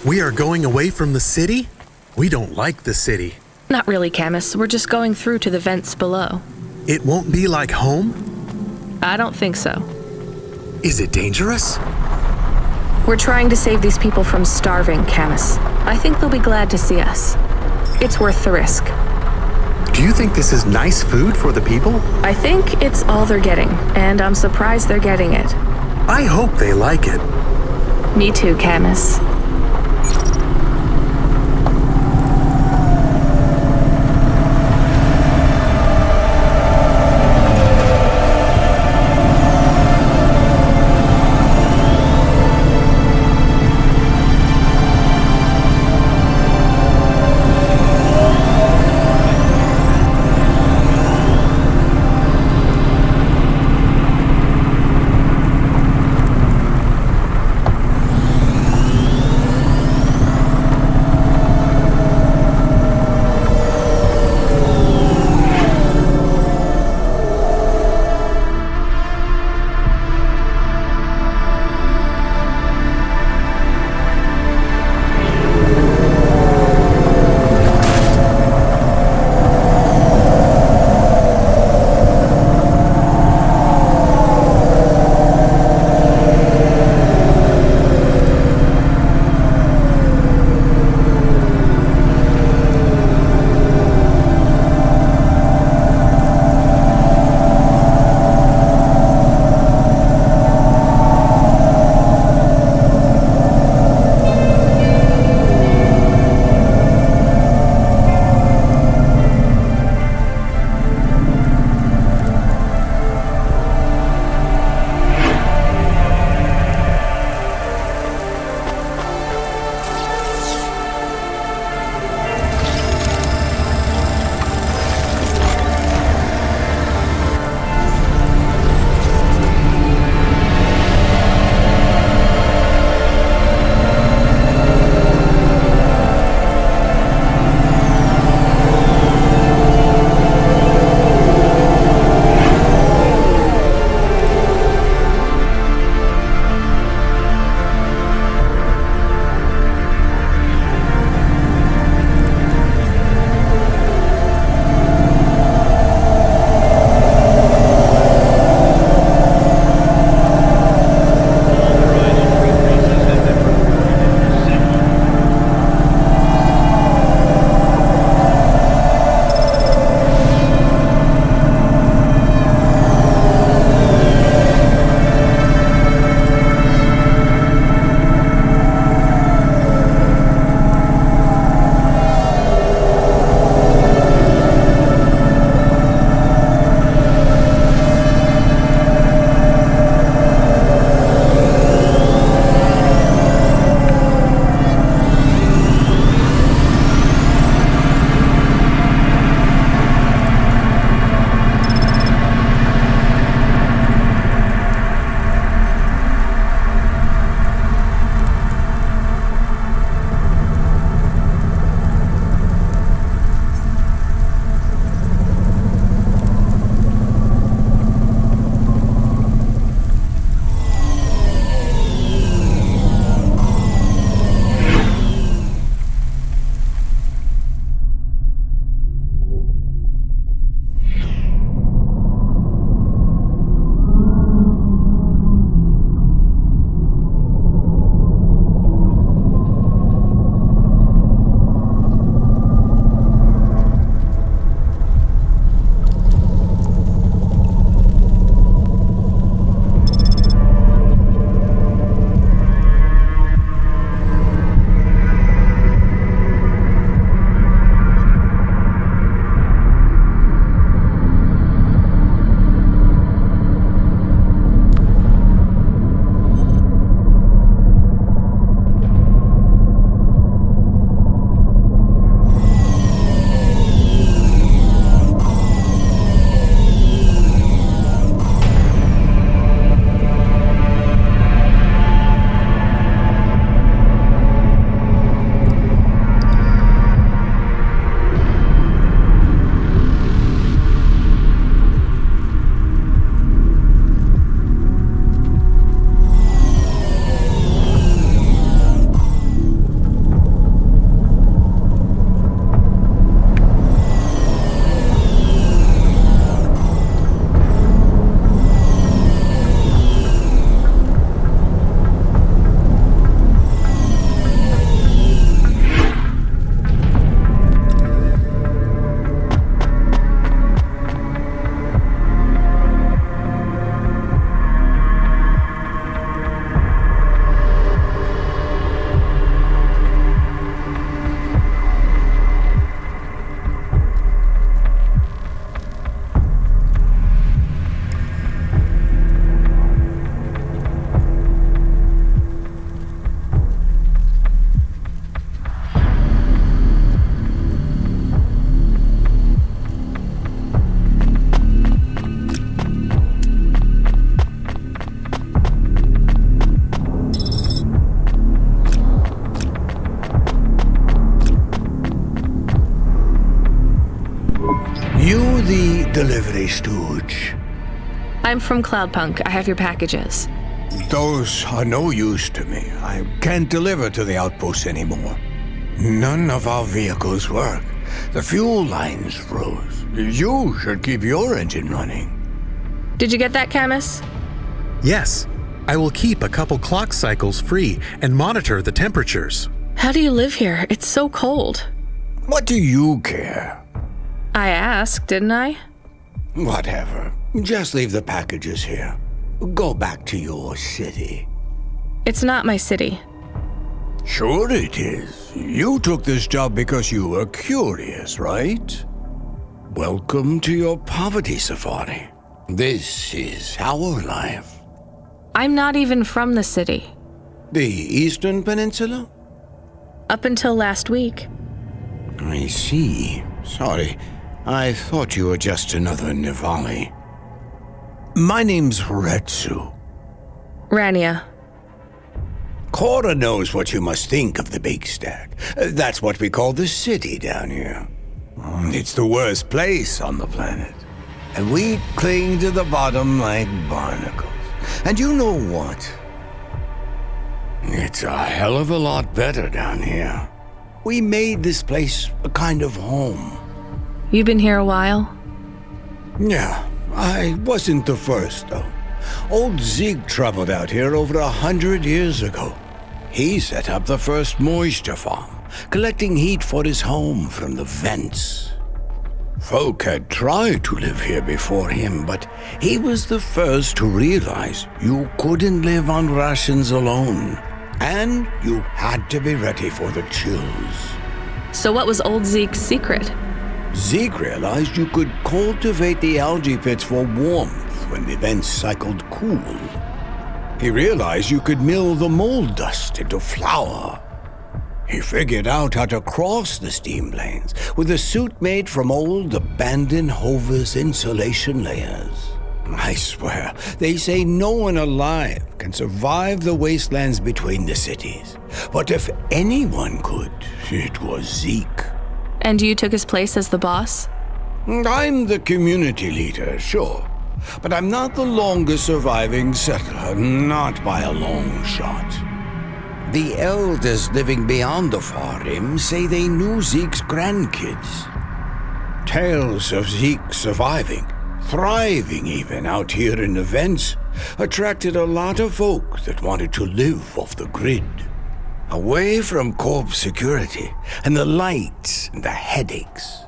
We are going away from the city? We don't like the city. Not really, Camus. We're just going through to the vents below. It won't be like home? I don't think so. Is it dangerous? We're trying to save these people from starving, Camus. I think they'll be glad to see us. It's worth the risk. Do you think this is nice food for the people? I think it's all they're getting, and I'm surprised they're getting it. I hope they like it. Me too, Camus. stooge. I'm from Cloudpunk. I have your packages. Those are no use to me. I can't deliver to the outpost anymore. None of our vehicles work. The fuel lines froze. You should keep your engine running. Did you get that, Camus? Yes, I will keep a couple clock cycles free and monitor the temperatures. How do you live here? It's so cold. What do you care? I asked, didn't I? Whatever. Just leave the packages here. Go back to your city. It's not my city. Sure it is. You took this job because you were curious, right? Welcome to your poverty safari. This is our life. I'm not even from the city. The Eastern Peninsula? Up until last week. I see. Sorry. I thought you were just another Nivali. My name's Retsu. Rania. Cora knows what you must think of the Big Stack. That's what we call the city down here. It's the worst place on the planet. And we cling to the bottom like barnacles. And you know what? It's a hell of a lot better down here. We made this place a kind of home. You've been here a while? Yeah, I wasn't the first, though. Old Zeke traveled out here over 100 years ago. He set up the first moisture farm, collecting heat for his home from the Ventz. Folk had tried to live here before him, but he was the first to realize you couldn't live on rations alone, and you had to be ready for the chills. So what was old Zeke's secret? Zeke realized you could cultivate the algae pits for warmth when the vents cycled cool. He realized you could mill the mold dust into flour. He figured out how to cross the steam planes with a suit made from old abandoned Hover's insulation layers. I swear, they say no one alive can survive the wastelands between the cities. But if anyone could, it was Zeke. And you took his place as the boss? I'm the community leader, sure. But I'm not the longest surviving settler, not by a long shot. The elders living beyond the far rim say they knew Zeke's grandkids. Tales of Zeke surviving, thriving even out here in the Ventz, attracted a lot of folk that wanted to live off the grid. Away from corp security and the lights and the headaches.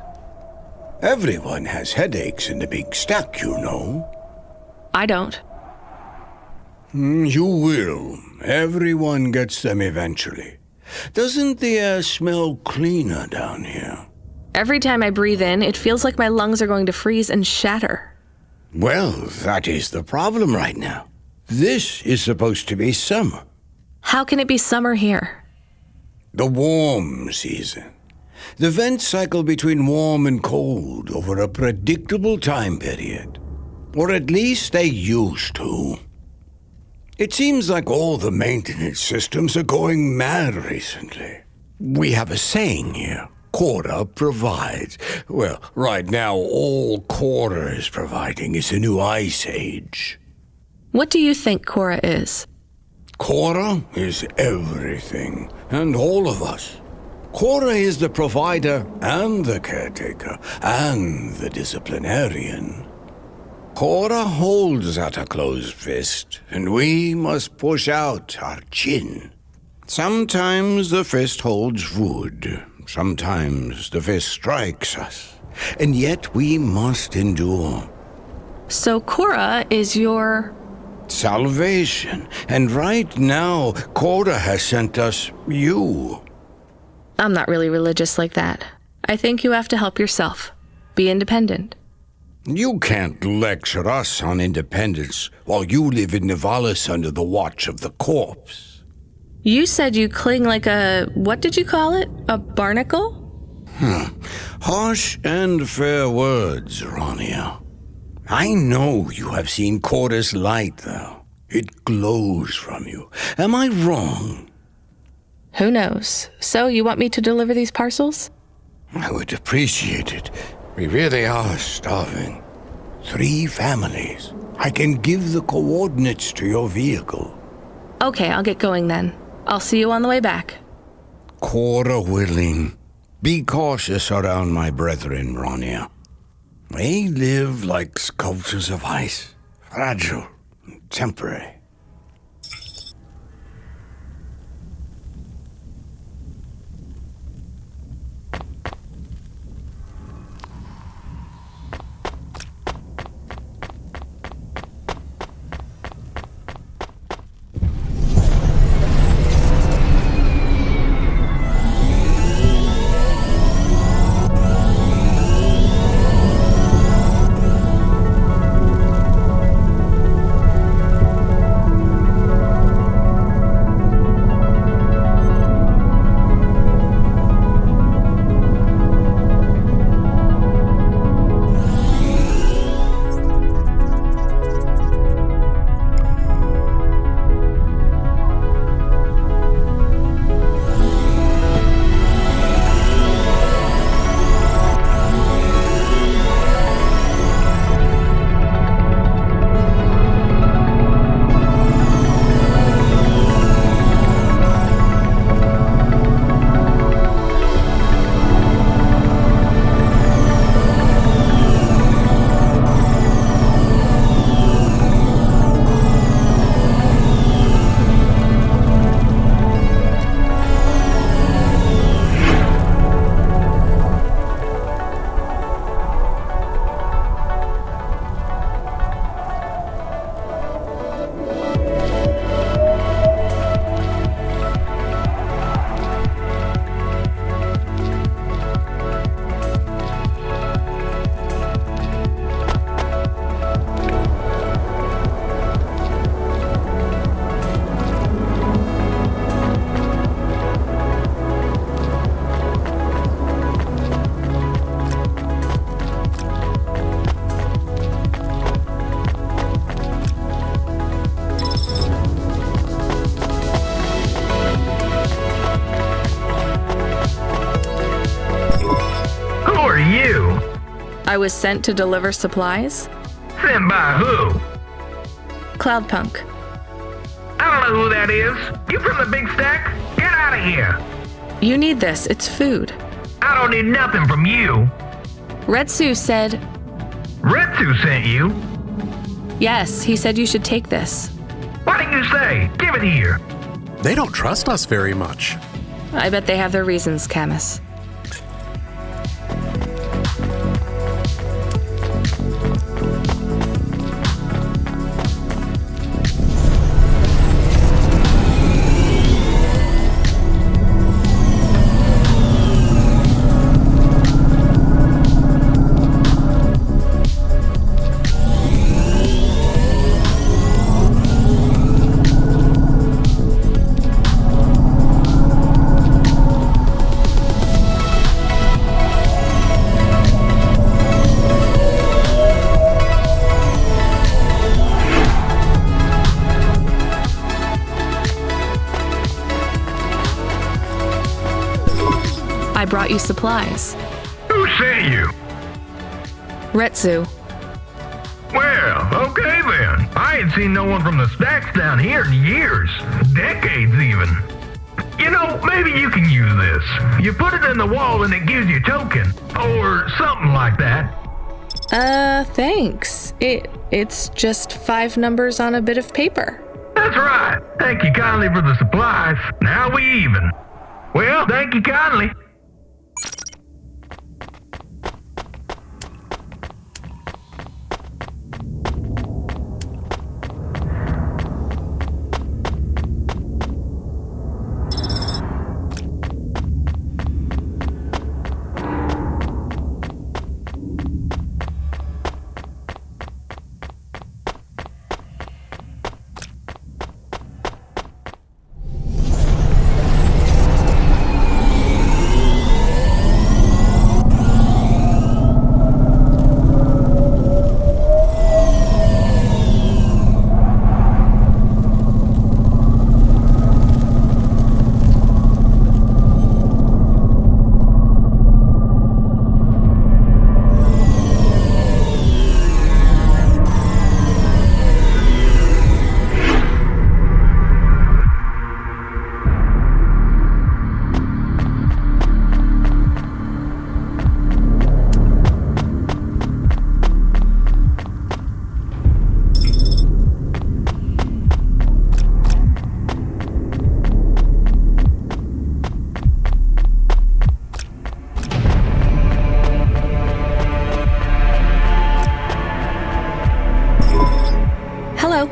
Everyone has headaches in the Big Stack, you know. I don't. You will. Everyone gets them eventually. Doesn't the air smell cleaner down here? Every time I breathe in, it feels like my lungs are going to freeze and shatter. Well, that is the problem right now. This is supposed to be summer. How can it be summer here? The warm season. The vents cycle between warm and cold over a predictable time period. Or at least they used to. It seems like all the maintenance systems are going mad recently. We have a saying here. Cora provides. Well, right now all Cora is providing is a new ice age. What do you think Cora is? Cora is everything, and all of us. Cora is the provider and the caretaker and the disciplinarian. Cora holds out a closed fist, and we must push out our chin. Sometimes the fist holds wood, sometimes the fist strikes us, and yet we must endure. So Cora is your... salvation, and right now, Cora has sent us you. I'm not really religious like that. I think you have to help yourself. Be independent. You can't lecture us on independence while you live in Nivalis under the watch of the corpse. You said you cling like a... what did you call it? A barnacle? Harsh and fair words, Rania. I know you have seen Cora's light, though. It glows from you. Am I wrong? Who knows? So, you want me to deliver these parcels? I would appreciate it. We really are starving. 3 families. I can give the coordinates to your vehicle. Okay, I'll get going then. I'll see you on the way back. Quarter willing. Be cautious around my brethren, Rania. They live like sculptures of ice, fragile and temporary. I was sent to deliver supplies? Sent by who? Cloudpunk. I don't know who that is. You from the big stack? Get out of here. You need this. It's food. I don't need nothing from you. Retsu said... Retsu sent you? Yes, he said you should take this. What did you say? Give it here. They don't trust us very much. I bet they have their reasons, Camus. I brought you supplies. Who sent you? Retsu. Well, okay then. I ain't seen no one from the stacks down here in years. Decades even. You know, maybe you can use this. You put it in the wall and it gives you a token. Or something like that. Thanks. It's just 5 numbers on a bit of paper. That's right. Thank you kindly for the supplies. Now we even. Well, thank you kindly.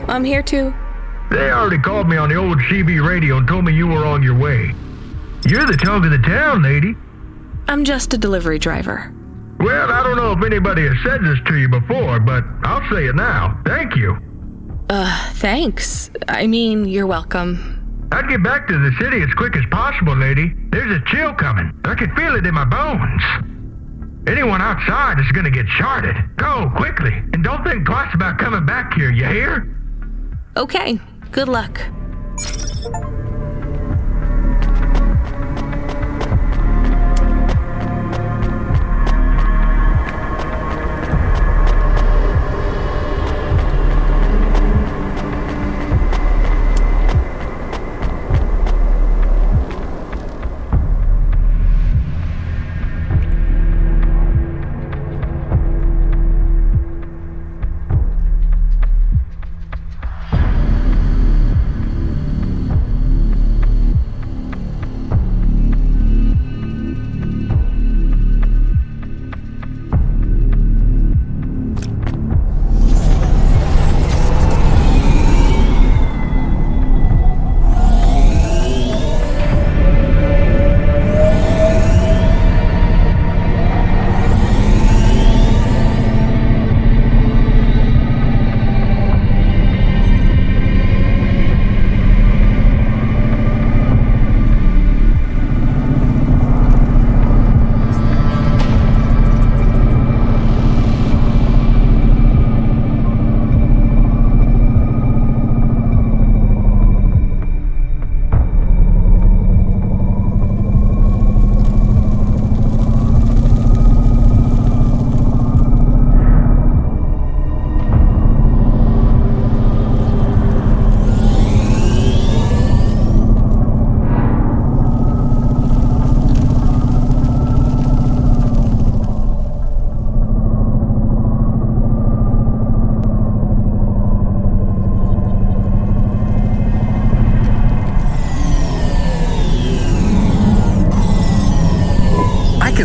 I'm here too. They already called me on the old CB radio and told me you were on your way. You're the talk of the town, lady. I'm just a delivery driver. Well, I don't know if anybody has said this to you before, but I'll say it now. Thank you. Thanks. I mean, you're welcome. I'd get back to the city as quick as possible, lady. There's a chill coming. I can feel it in my bones. Anyone outside is gonna get sharded. Go, quickly, and don't think twice about coming back here, you hear? Okay, good luck.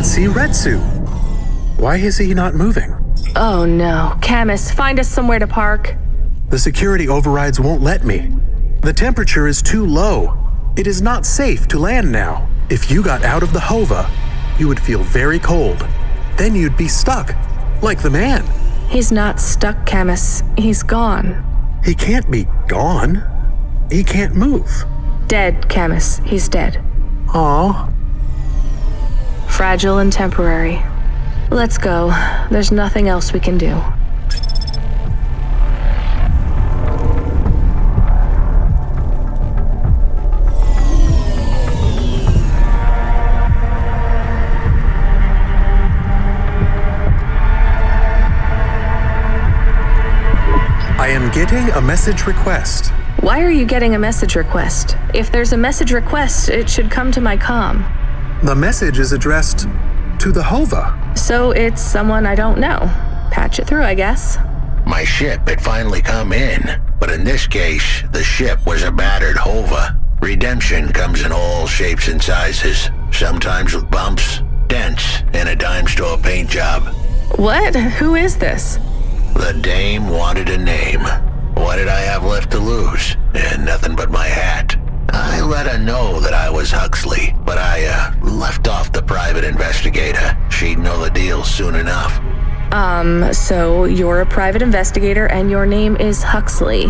See Retsu. Why is he not moving? Oh no. Camus, find us somewhere to park. The security overrides won't let me. The temperature is too low. It is not safe to land now. If you got out of the Hova, you would feel very cold. Then you'd be stuck, like the man. He's not stuck, Camus. He's gone. He can't be gone. He can't move. Dead, Camus. He's dead. Aw. Fragile and temporary. Let's go. There's nothing else we can do. I am getting a message request. Why are you getting a message request? If there's a message request, it should come to my comm. The message is addressed to the Hova. So it's someone I don't know. Patch it through, I guess. My ship had finally come in, but in this case, the ship was a battered Hova. Redemption comes in all shapes and sizes, sometimes with bumps, dents, and a dime store paint job. What? Who is this? The dame wanted a name. What did I have left to lose? And nothing but my hat. I let her know that I was Huxley, but I left off the private investigator. She'd know the deal soon enough. So you're a private investigator and your name is Huxley.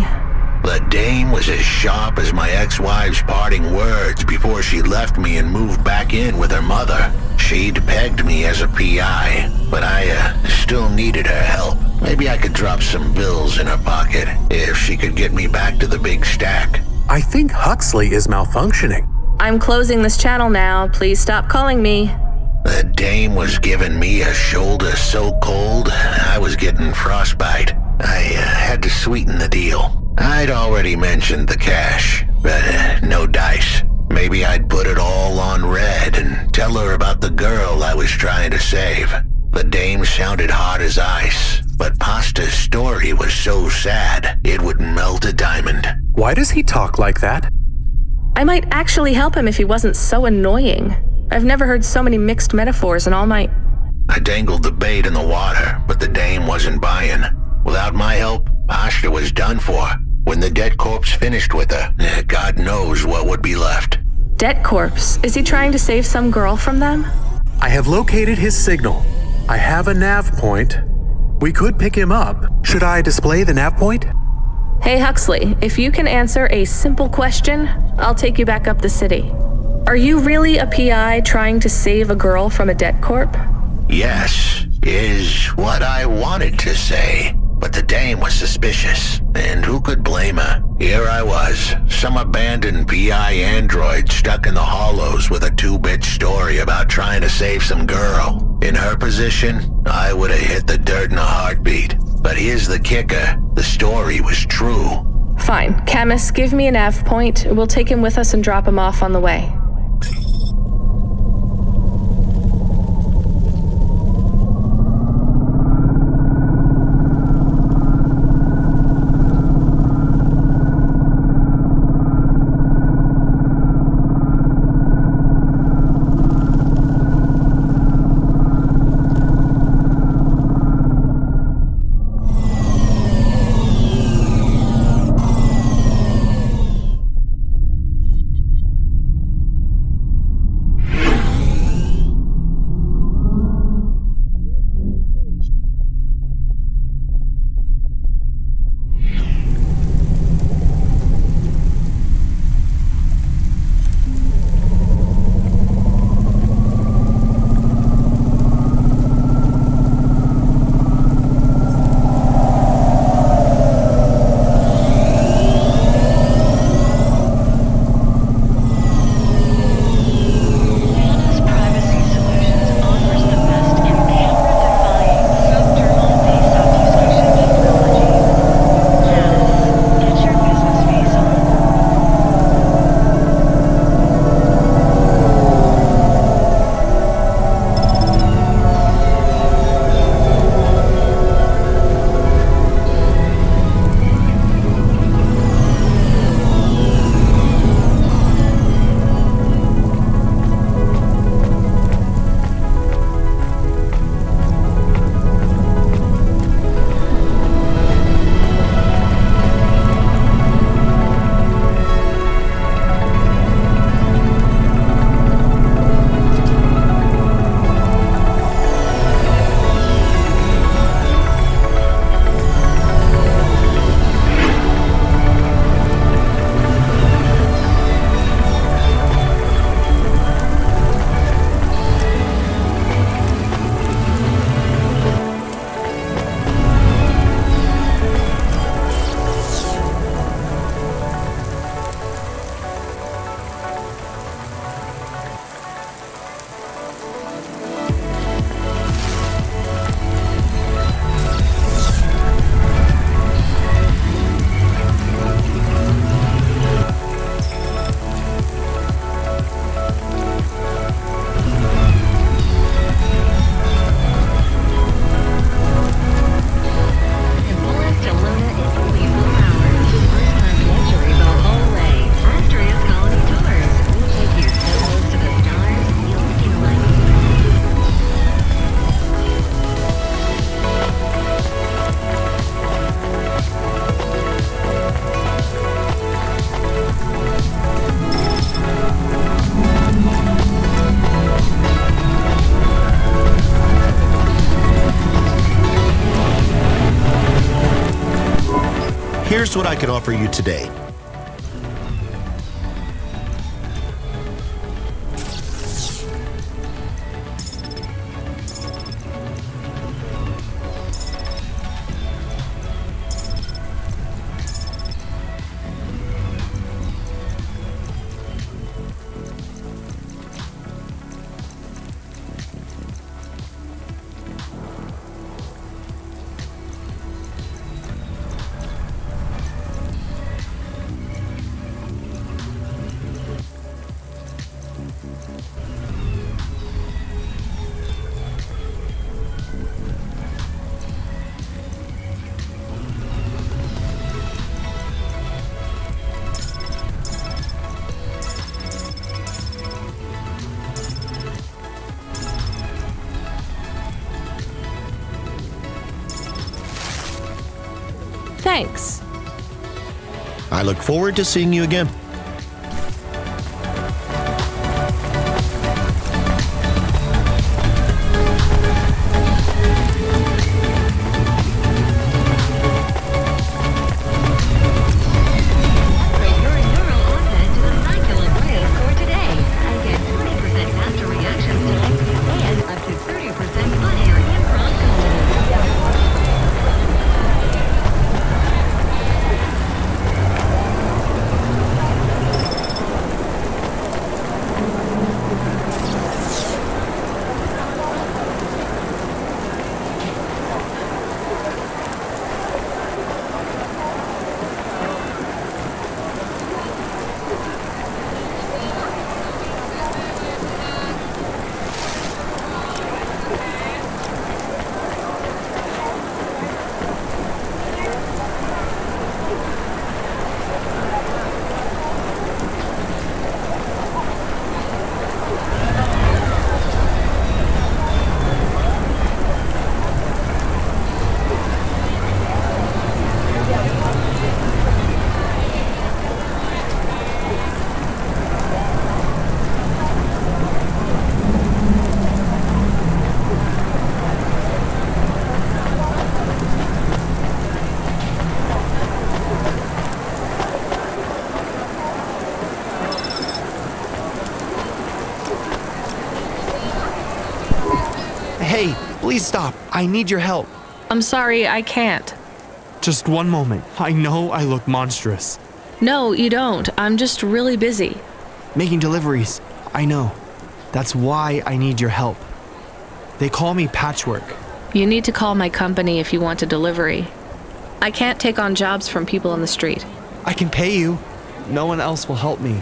The dame was as sharp as my ex-wife's parting words before she left me and moved back in with her mother. She'd pegged me as a PI, but I still needed her help. Maybe I could drop some bills in her pocket if she could get me back to the big stack. I think Huxley is malfunctioning. I'm closing this channel now. Please stop calling me. The dame was giving me a shoulder so cold, I was getting frostbite. I had to sweeten the deal. I'd already mentioned the cash, but no dice. Maybe I'd put it all on red and tell her about the girl I was trying to save. The dame sounded hard as ice, but Pasta's story was so sad, it would melt a diamond. Why does he talk like that? I might actually help him if he wasn't so annoying. I've never heard so many mixed metaphors in all my... I dangled the bait in the water, but the dame wasn't buying. Without my help, Pasta was done for. When the dead corpse finished with her, God knows what would be left. Dead corpse? Is he trying to save some girl from them? I have located his signal. I have a nav point. We could pick him up. Should I display the nav point? Hey Huxley, if you can answer a simple question, I'll take you back up the city. Are you really a PI trying to save a girl from a dead corp? Yes, is what I wanted to say. But the dame was suspicious, and who could blame her? Here I was, some abandoned PI android stuck in the hollows with a 2-bit story about trying to save some girl. In her position, I would have hit the dirt in a heartbeat. But here's the kicker, the story was true. Fine. Camus, give me a nav point. We'll take him with us and drop him off on the way. Here's what I can offer you today. Thanks. I look forward to seeing you again. Hey, please stop. I need your help. I'm sorry, I can't. Just one moment. I know I look monstrous. No, you don't. I'm just really busy. Making deliveries. I know. That's why I need your help. They call me Patchwork. You need to call my company if you want a delivery. I can't take on jobs from people on the street. I can pay you. No one else will help me.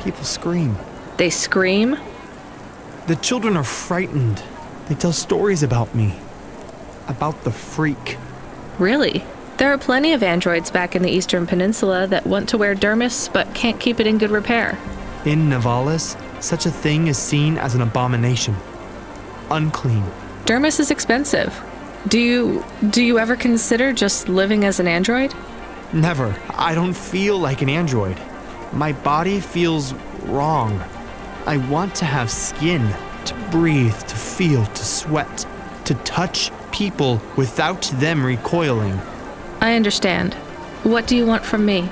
People scream. They scream? The children are frightened. They tell stories about me. About the freak. Really? There are plenty of androids back in the Eastern Peninsula that want to wear dermis but can't keep it in good repair. In Nivalis, such a thing is seen as an abomination. Unclean. Dermis is expensive. Do you ever consider just living as an android? Never. I don't feel like an android. My body feels wrong. I want to have skin, to breathe, to feel, to sweat, to touch people without them recoiling. I understand. What do you want from me?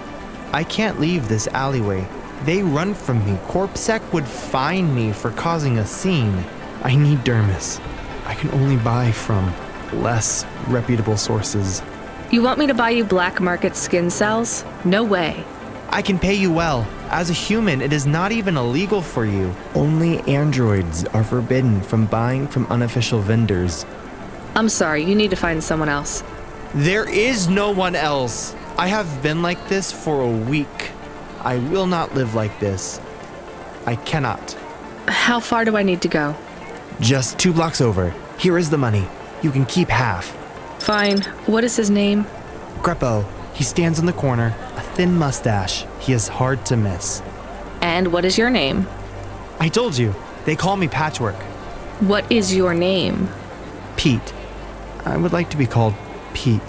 I can't leave this alleyway. They run from me. CorpSec would fine me for causing a scene. I need dermis. I can only buy from less reputable sources. You want me to buy you black market skin cells? No way. I can pay you well. As a human, it is not even illegal for you. Only androids are forbidden from buying from unofficial vendors. I'm sorry, you need to find someone else. There is no one else. I have been like this for a week. I will not live like this. I cannot. How far do I need to go? Just 2 blocks over. Here is the money. You can keep half. Fine. What is his name? Greppo. He stands in the corner, a thin mustache. He is hard to miss. And what is your name? I told you. They call me Patchwork. What is your name? Pete. I would like to be called Pete.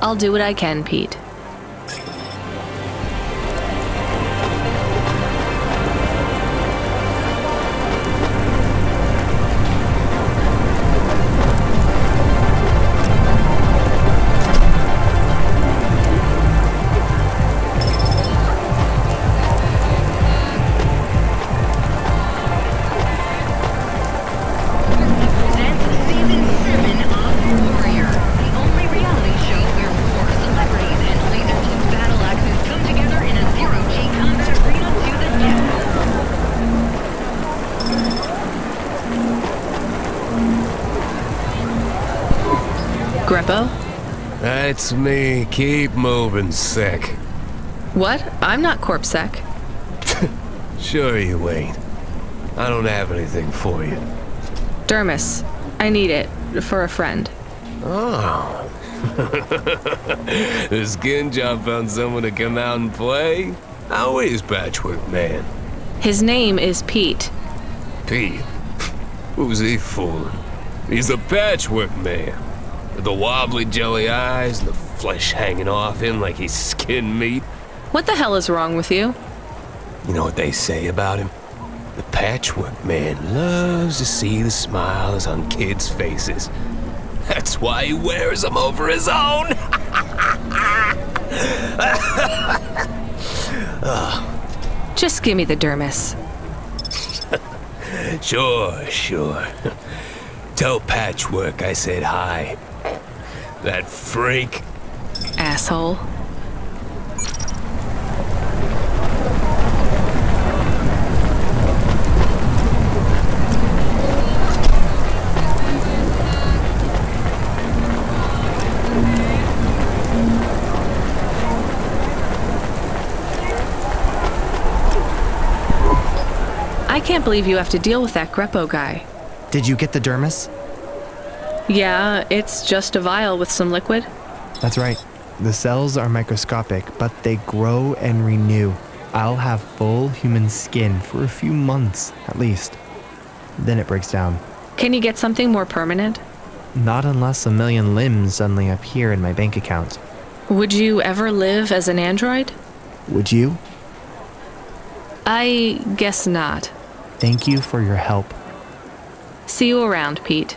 I'll do what I can, Pete. Greppo? That's me. Keep moving, Sec. What? I'm not CorpSec. Sure you ain't. I don't have anything for you. Dermis. I need it. For a friend. Oh. The skin job found someone to come out and play? How is Patchwork Man? His name is Pete. Pete? Who's he fooling? He's the Patchwork Man. With the wobbly jelly eyes and the flesh hanging off him like he's skin meat. What the hell is wrong with you? You know what they say about him? The patchwork man loves to see the smiles on kids' faces. That's why he wears them over his own. Just give me the dermis. Sure. Tell Patchwork I said hi. That freak. Asshole. I can't believe you have to deal with that Greppo guy. Did you get the dermis? Yeah, it's just a vial with some liquid. That's right. The cells are microscopic, but they grow and renew. I'll have full human skin for a few months, at least. Then it breaks down. Can you get something more permanent? Not unless a million limbs suddenly appear in my bank account. Would you ever live as an android? Would you? I guess not. Thank you for your help. See you around, Pete.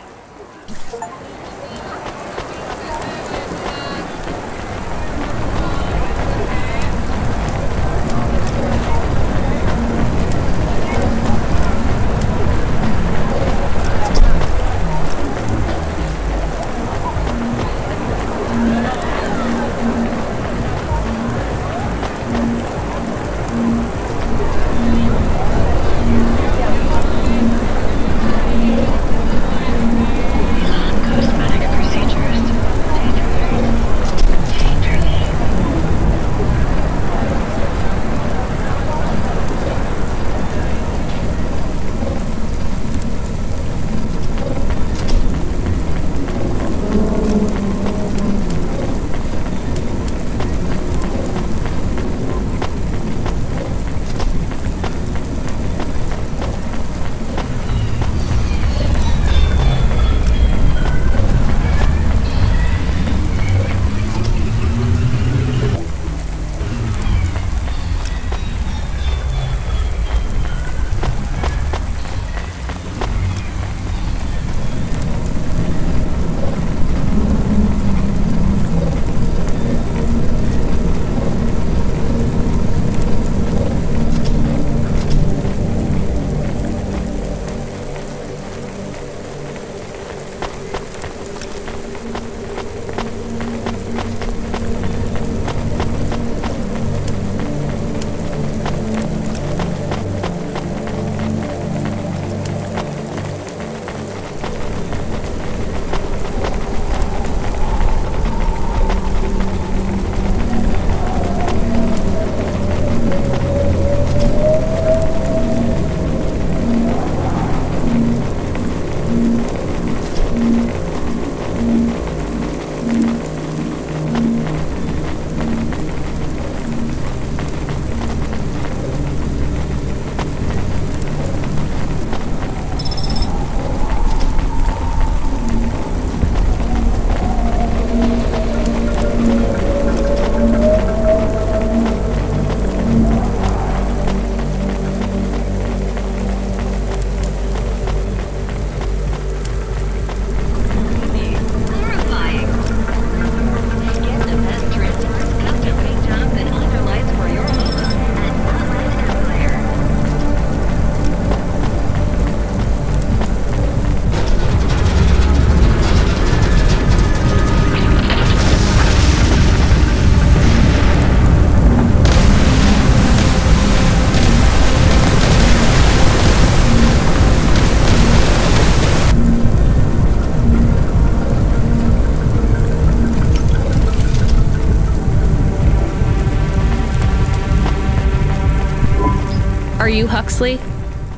Are you Huxley?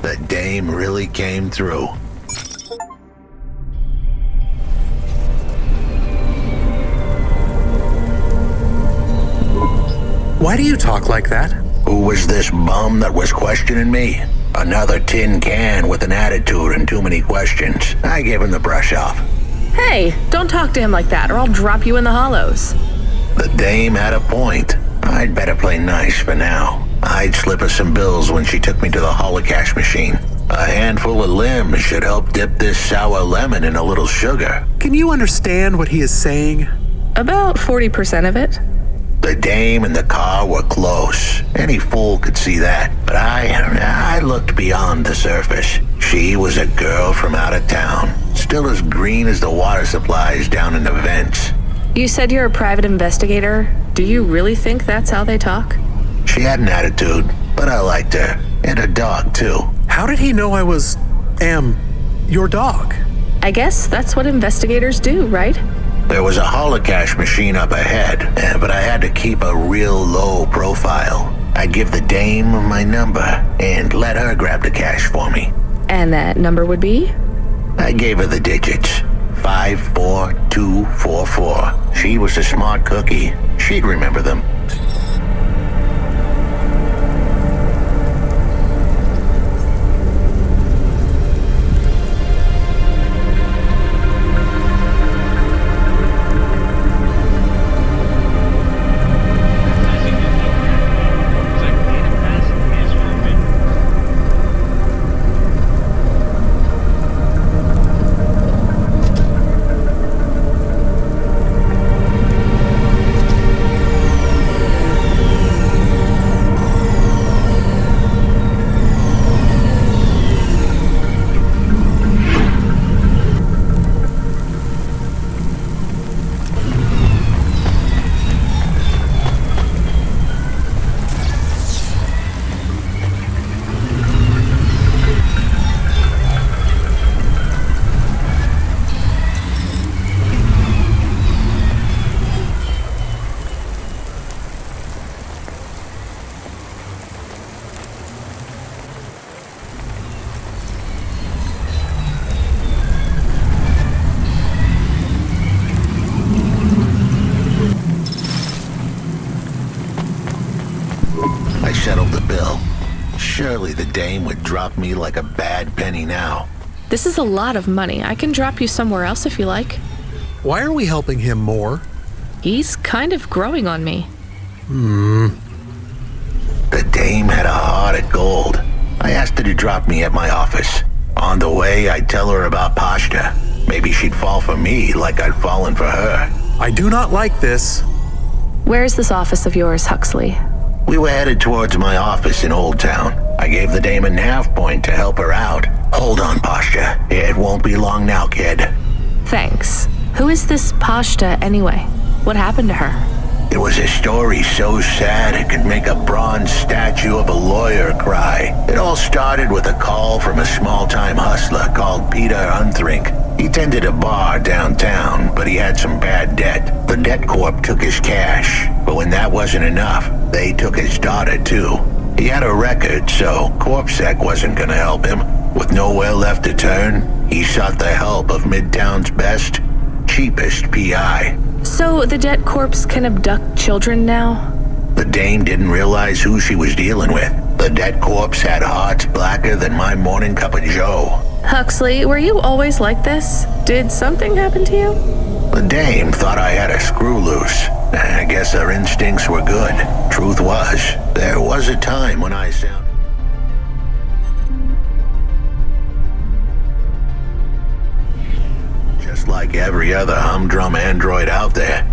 The dame really came through. Why do you talk like that? Who was this bum that was questioning me? Another tin can with an attitude and too many questions. I gave him the brush off. Hey, don't talk to him like that or I'll drop you in the hollows. The dame had a point. I'd better play nice for now. I'd slip her some bills when she took me to the holocaust machine. A handful of limbs should help dip this sour lemon in a little sugar. Can you understand what he is saying? About 40% of it. The dame and the car were close. Any fool could see that. But I looked beyond the surface. She was a girl from out of town, still as green as the water supplies down in the Ventz. You said you're a private investigator. Do you really think that's how they talk? She had an attitude, but I liked her. And her dog, too. How did he know I was, your dog? I guess that's what investigators do, right? There was a holocaust machine up ahead, but I had to keep a real low profile. I'd give the dame my number and let her grab the cash for me. And that number would be? I gave her the digits. 54244. She was a smart cookie. She'd remember them. Settled the bill. Surely the dame would drop me like a bad penny now. This is a lot of money. I can drop you somewhere else if you like. Why are we helping him more? He's kind of growing on me. The dame had a heart of gold. I asked her to drop me at my office. On the way, I'd tell her about Pashta. Maybe she'd fall for me like I'd fallen for her. I do not like this. Where is this office of yours, Huxley? We were headed towards my office in Old Town. I gave the dame a nav point to help her out. Hold on, Pashta. It won't be long now, kid. Thanks. Who is this Pashta anyway? What happened to her? It was a story so sad it could make a bronze statue of a lawyer cry. It all started with a call from a small-time hustler called Peter Unthrink. He tended a bar downtown, but he had some bad debt. The debt corp took his cash, but when that wasn't enough, they took his daughter too. He had a record, so CorpSec wasn't gonna help him. With nowhere left to turn, he sought the help of Midtown's best, cheapest PI. So the debt corpse can abduct children now? The dame didn't realize who she was dealing with. The dead corpse had hearts blacker than my morning cup of joe. Huxley, were you always like this? Did something happen to you? The dame thought I had a screw loose. I guess her instincts were good. Truth was, there was a time when I sounded... just like every other humdrum android out there.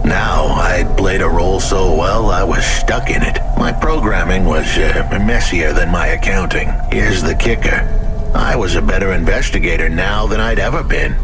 Now, I'd played a role so well, I was stuck in it. My programming was messier than my accounting. Here's the kicker. I was a better investigator now than I'd ever been.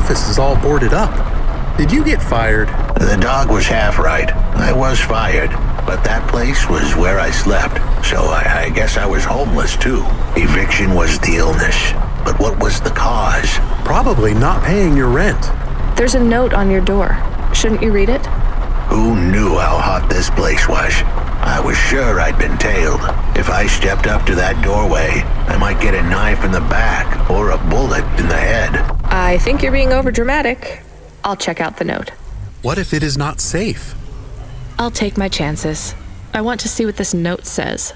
office is all boarded up. Did you get fired? The dog was half right. I was fired, but that place was where I slept, so I guess I was homeless too. Eviction was the illness, but what was the cause? Probably not paying your rent. There's a note on your door. Shouldn't you read it? Who knew how hot this place was? I was sure I'd been tailed. If I stepped up to that doorway, I might get a knife in the back or a bullet in the head. I think you're being overdramatic. I'll check out the note. What if it is not safe? I'll take my chances. I want to see what this note says.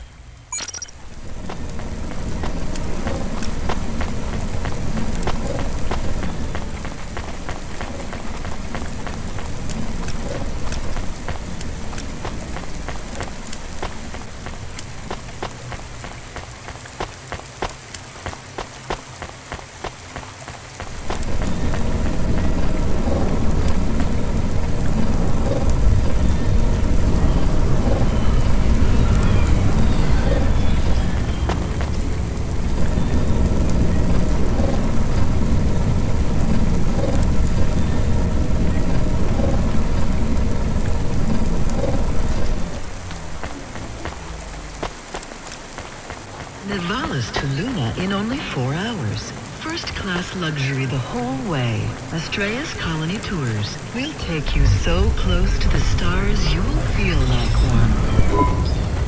Nivalis to Luna in only 4 hours. First-class luxury the whole way. Astrea's Colony Tours. We'll take you so close to the stars you'll feel like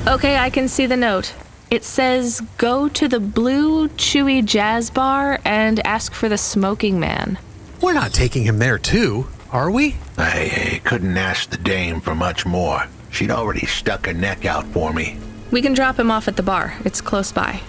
one. Okay, I can see the note. It says, go to the Blue Chewy Jazz Bar and ask for the Smoking Man. We're not taking him there too, are we? I couldn't ask the dame for much more. She'd already stuck her neck out for me. We can drop him off at the bar. It's close by.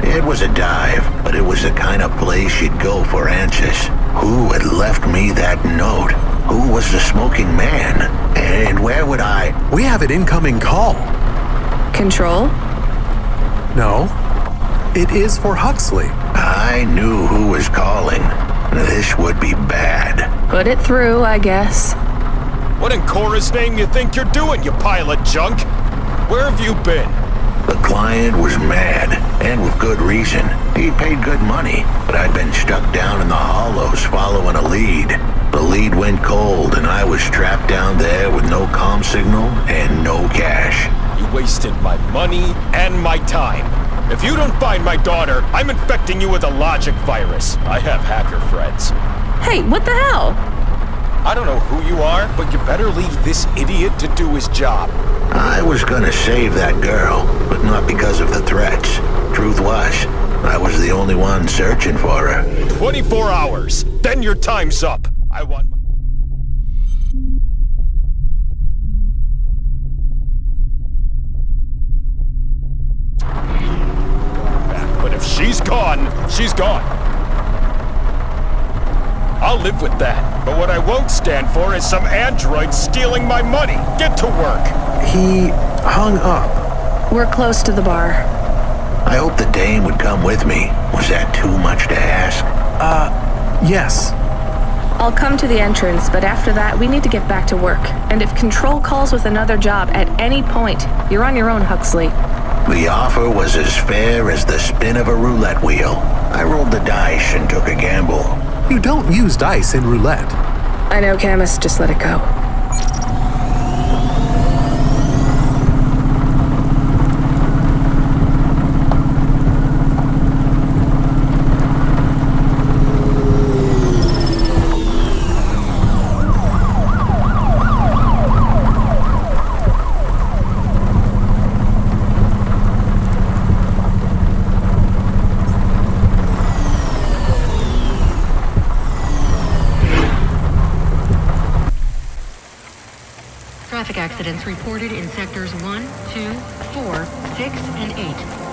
It was a dive, but it was the kind of place you'd go for answers. Who had left me that note? Who was the smoking man? And where would I... We have an incoming call. Control? No. It is for Huxley. I knew who was calling. This would be bad. Put it through, I guess. What in Cora's name you think you're doing, you pile of junk? Where have you been? The client was mad, and with good reason. He paid good money, but I'd been stuck down in the hollows following a lead. The lead went cold, and I was trapped down there with no comm signal and no cash. You wasted my money and my time. If you don't find my daughter, I'm infecting you with a logic virus. I have hacker friends. Hey, what the hell? I don't know who you are, but you better leave this idiot to do his job. I was gonna save that girl, but not because of the threats. Truth was, I was the only one searching for her. 24 hours, then your time's up. I want my... But if she's gone, she's gone. I'll live with that. But what I won't stand for is some android stealing my money. Get to work. He hung up. We're close to the bar. I hope the dame would come with me. Was that too much to ask? Yes. I'll come to the entrance, but after that, we need to get back to work. And if Control calls with another job at any point, you're on your own, Huxley. The offer was as fair as the spin of a roulette wheel. I rolled the dice and took a gamble. You don't use dice in roulette. I know, Camus. Just let it go. accidents reported in sectors 1, 2, 4, 6, and 8.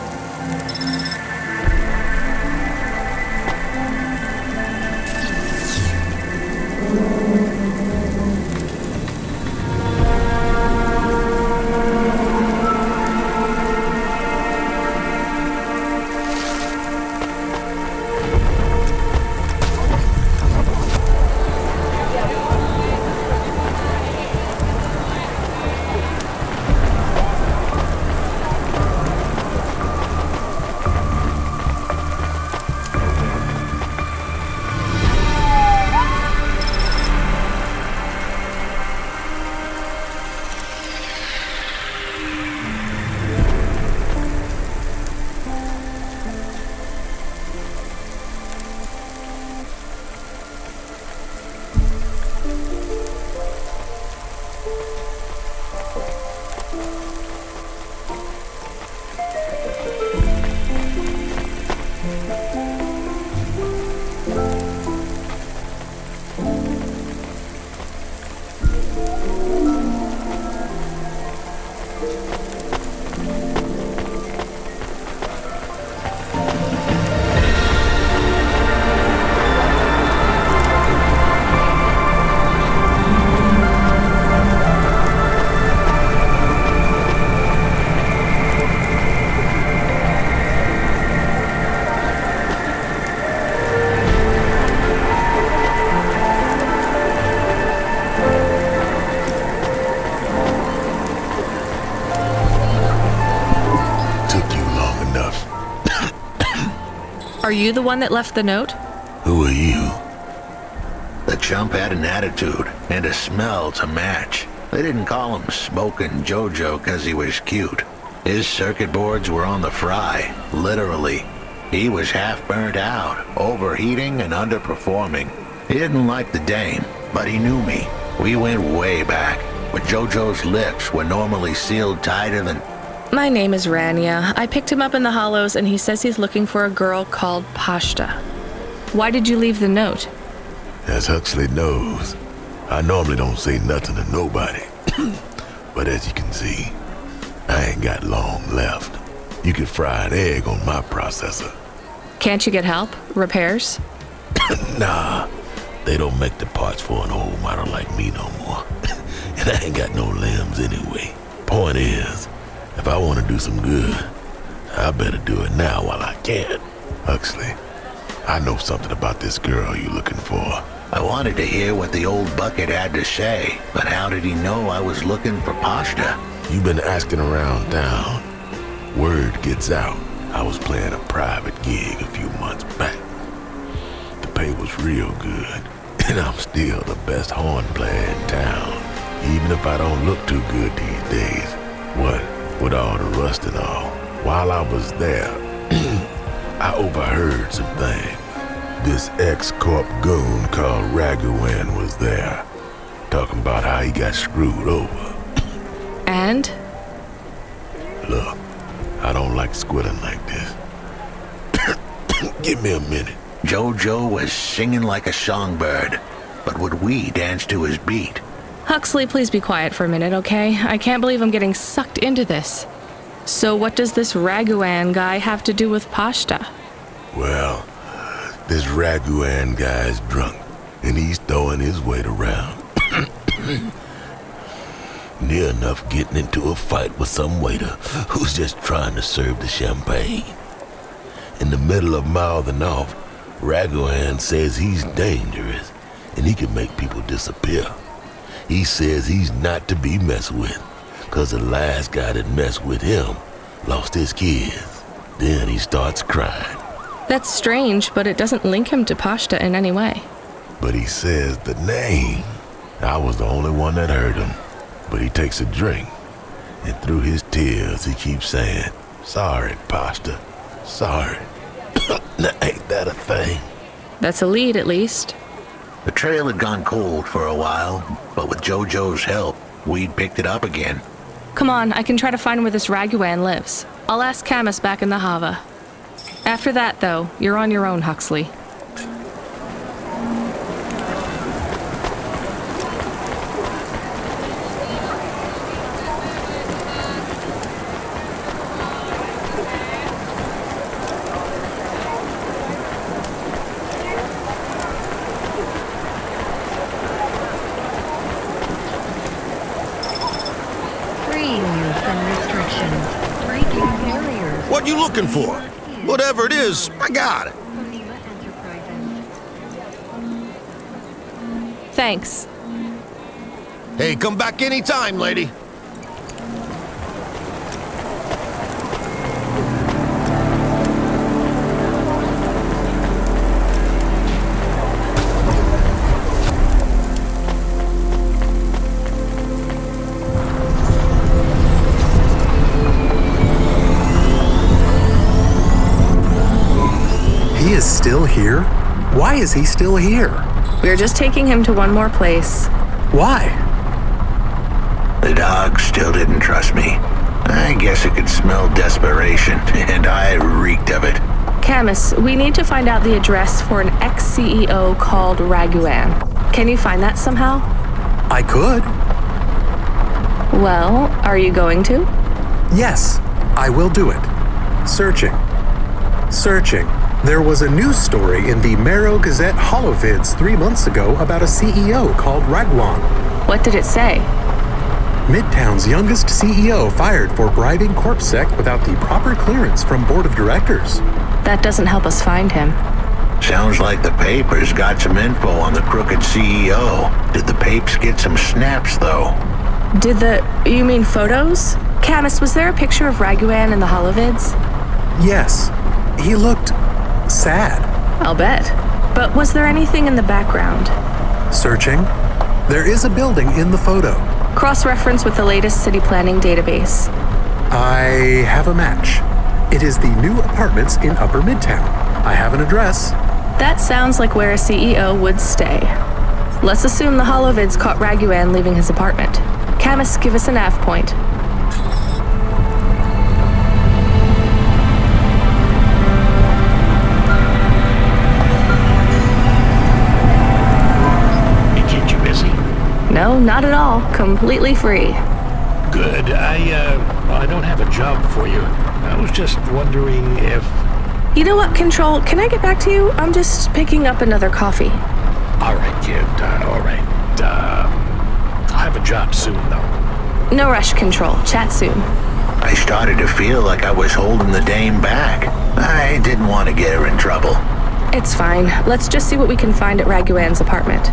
Are you the one that left the note? Who are you? The chump had an attitude and a smell to match. They didn't call him Smoking Jojo because he was cute. His circuit boards were on the fry, literally. He was half burnt out, overheating and underperforming. He didn't like the dame, but he knew me. We went way back, but Jojo's lips were normally sealed tighter than... My name is Rania. I picked him up in the Hollows and he says he's looking for a girl called Pashta. Why did you leave the note? As Huxley knows, I normally don't say nothing to nobody. But as you can see, I ain't got long left. You can fry an egg on my processor. Can't you get help? Repairs? Nah, they don't make the parts for an old model like me no more. And I ain't got no limbs anyway. Point is, if I want to do some good, I better do it now while I can. Huxley, I know something about this girl you're looking for. I wanted to hear what the old bucket had to say, but how did he know I was looking for Pashta? You've been asking around town. Word gets out. I was playing a private gig a few months back. The pay was real good, and I'm still the best horn player in town, even if I don't look too good these days. What with all the rust and all, while I was there, I overheard some things. This ex-corp goon called Raguan was there, talking about how he got screwed over. And? Look, I don't like squilling like this. Give me a minute. Jojo was singing like a songbird, but would we dance to his beat? Huxley, please be quiet for a minute, okay? I can't believe I'm getting sucked into this. So what does this Raguan guy have to do with Pashta? Well, this Raguan guy's drunk, and he's throwing his weight around. Near enough getting into a fight with some waiter who's just trying to serve the champagne. In the middle of mouthing off, Raguan says he's dangerous, and he can make people disappear. He says he's not to be messed with, cause the last guy that messed with him lost his kids. Then he starts crying. That's strange, but it doesn't link him to Pashta in any way. But he says the name. I was the only one that heard him. But he takes a drink, and through his tears he keeps saying, "Sorry, Pashta, sorry." Now, ain't that a thing? That's a lead, at least. The trail had gone cold for a while, but with Jojo's help, we'd picked it up again. Come on, I can try to find where this Raguan lives. I'll ask Camus back in the Hava. After that, though, you're on your own, Huxley. and restrictions. Breaking barriers. What you looking for? Whatever it is, I got it. Thanks. Hey, come back anytime, lady. He is still here? Why is he still here? We're just taking him to one more place. Why? The dog still didn't trust me. I guess it could smell desperation, and I reeked of it. Camus, we need to find out the address for an ex-CEO called Raguan. Can you find that somehow? I could. Well, are you going to? Yes, I will do it. Searching. There was a news story in the Marrow Gazette Holovids 3 months ago about a CEO called Raguan. What did it say? Midtown's youngest CEO fired for bribing CorpSec without the proper clearance from board of directors. That doesn't help us find him. Sounds like the papers got some info on the crooked CEO. Did the papes get some snaps, though? You mean photos? Camus, was there a picture of Raguan in the Holovids? Yes, he looked sad. I'll bet. But was there anything in the background? Searching. There is a building in the photo. Cross-reference with the latest city planning database. I have a match. It is the new apartments in Upper Midtown. I have an address. That sounds like where a CEO would stay. Let's assume the Holovids caught Raguan leaving his apartment. Camus, give us a nav point. No, not at all. Completely free. Good. I don't have a job for you. I was just wondering if... You know what, Control? Can I get back to you? I'm just picking up another coffee. All right, kid. All right. I'll have a job soon, though. No rush, Control. Chat soon. I started to feel like I was holding the dame back. I didn't want to get her in trouble. It's fine. Let's just see what we can find at Raguan's apartment.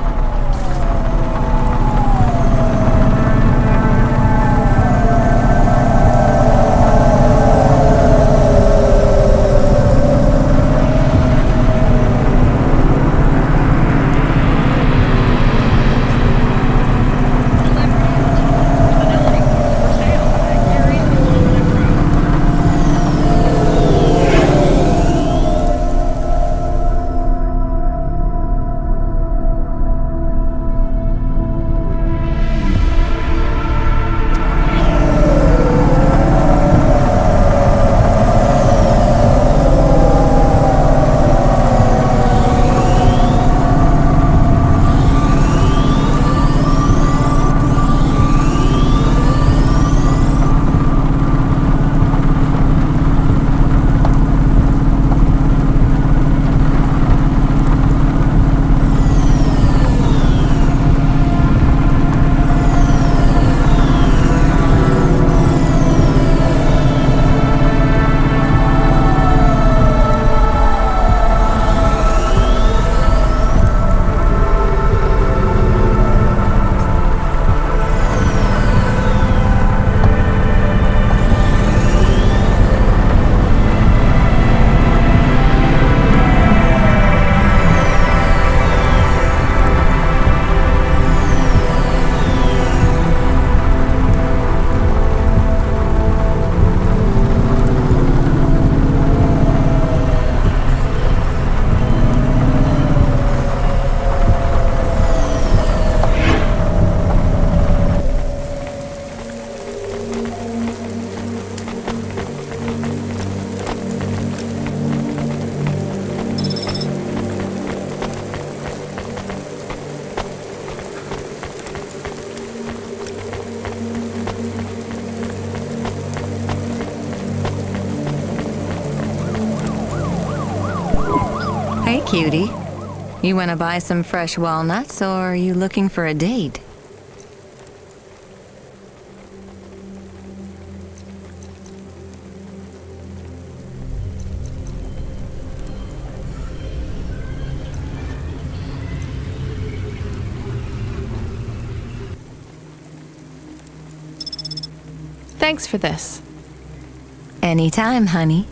Hey, cutie. You want to buy some fresh walnuts, or are you looking for a date? Thanks for this. Anytime, honey.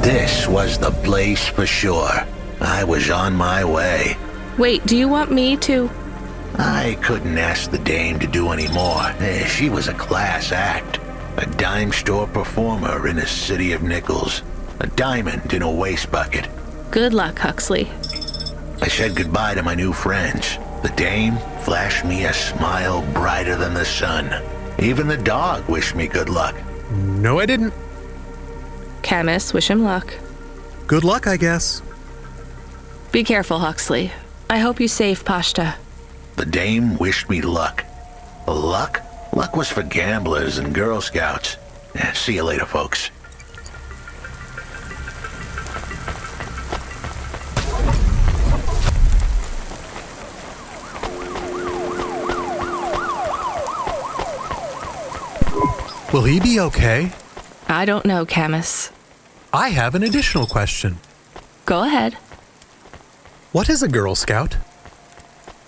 This was the place for sure. I was on my way. Wait, do you want me to? I couldn't ask the dame to do any more. She was a class act. A dime store performer in a city of nickels. A diamond in a waste bucket. Good luck, Huxley. I said goodbye to my new friends. The dame flashed me a smile brighter than the sun. Even the dog wished me good luck. No, I didn't. Camus, wish him luck. Good luck, I guess. Be careful, Huxley. I hope you save Pashta. The dame wished me luck. Luck? Luck was for gamblers and Girl Scouts. See you later, folks. Will he be okay? I don't know, Camus. I have an additional question. Go ahead. What is a Girl Scout?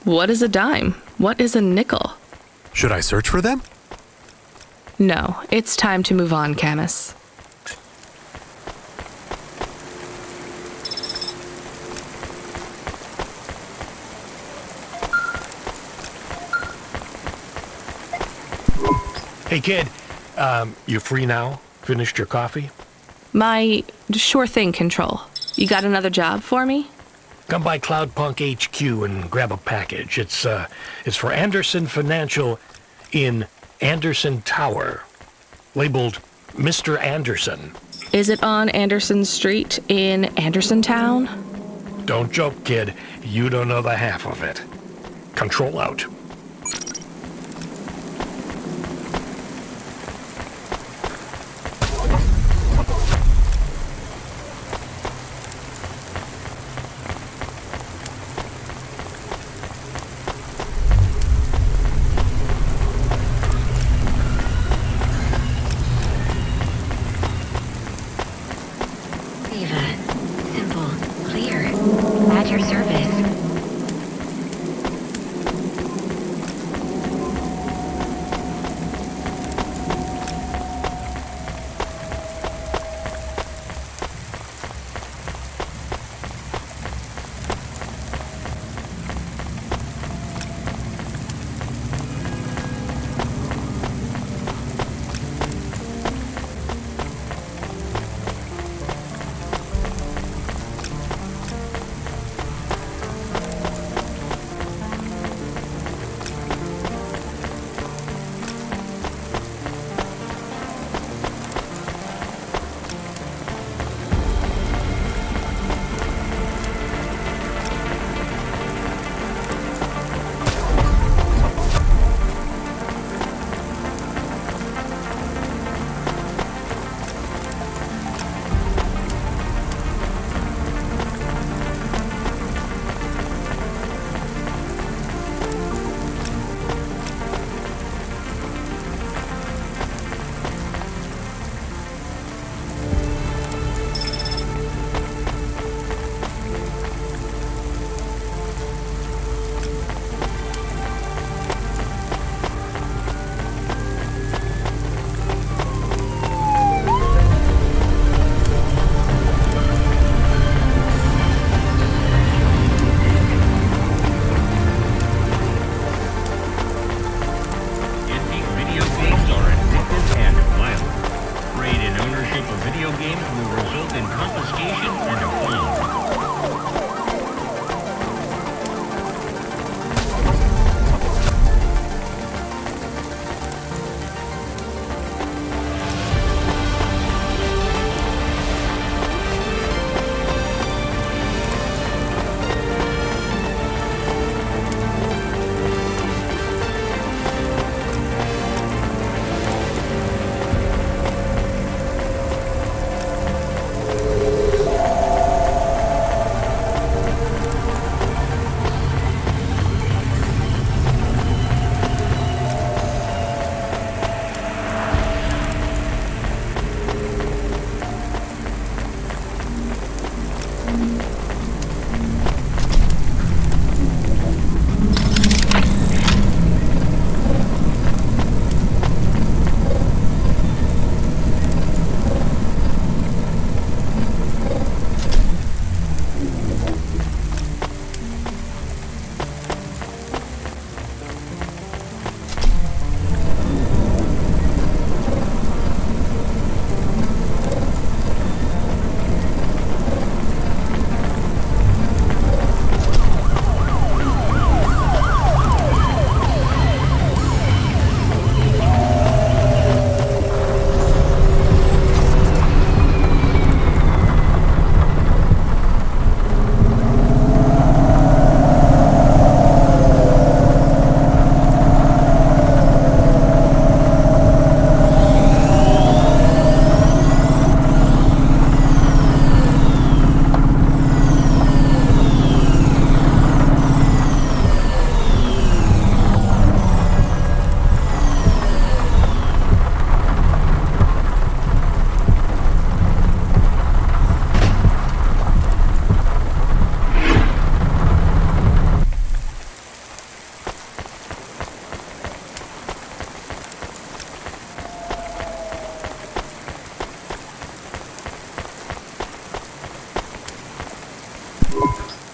What is a dime? What is a nickel? Should I search for them? No, it's time to move on, Camus. Hey, kid, you free now? Finished your coffee? My sure thing control. You got another job for me? Come by Cloudpunk HQ and grab a package. It's for Anderson Financial in Anderson Tower, labeled Mr. Anderson. Is it on Anderson Street in Anderson Town? Don't joke, kid. You don't know the half of it. Control out.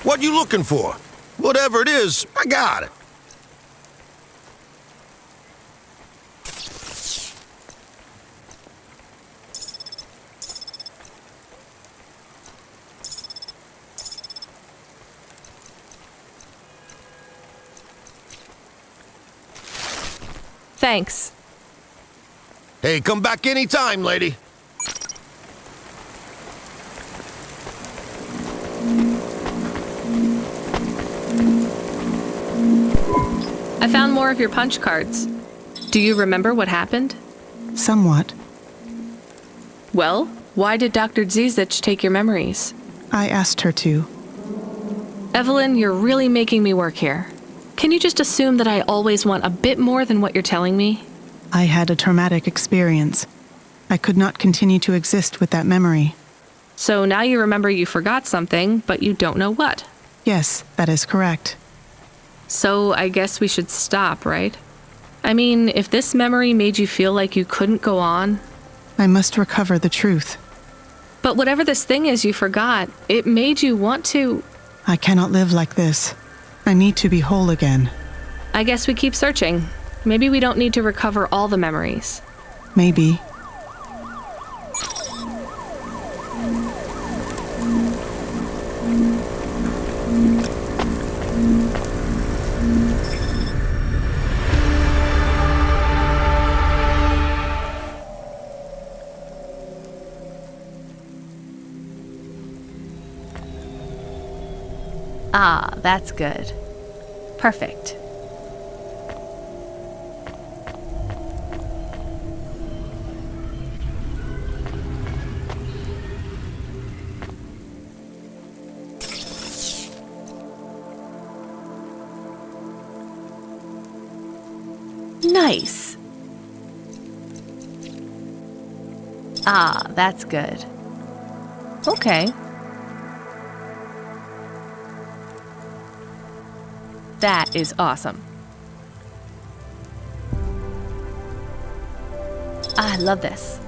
What you looking for? Whatever it is, I got it. Thanks. Hey, come back anytime, lady. I found more of your punch cards. Do you remember what happened? Somewhat. Well, why did Dr. Zizic take your memories? I asked her to. Evelin, you're really making me work here. Can you just assume that I always want a bit more than what you're telling me? I had a traumatic experience. I could not continue to exist with that memory. So now you remember you forgot something, but you don't know what. Yes, that is correct. So I guess we should stop, right? I mean, if this memory made you feel like you couldn't go on... I must recover the truth. But whatever this thing is you forgot, it made you want to... I cannot live like this. I need to be whole again. I guess we keep searching. Maybe we don't need to recover all the memories. Maybe. Ah, that's good. Perfect. Nice. Ah, that's good. Okay. That is awesome. I love this.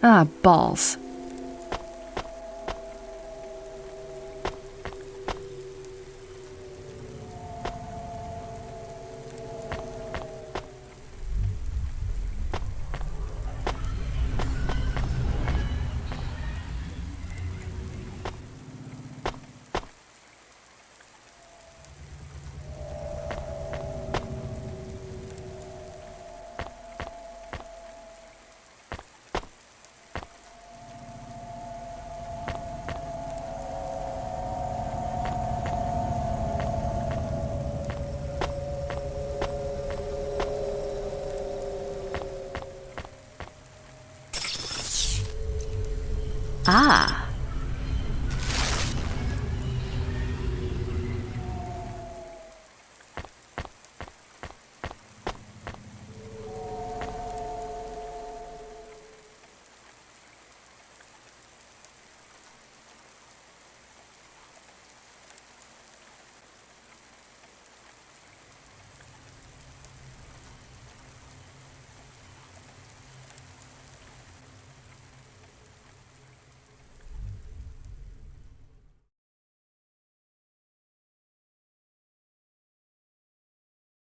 Ah, balls. Ah.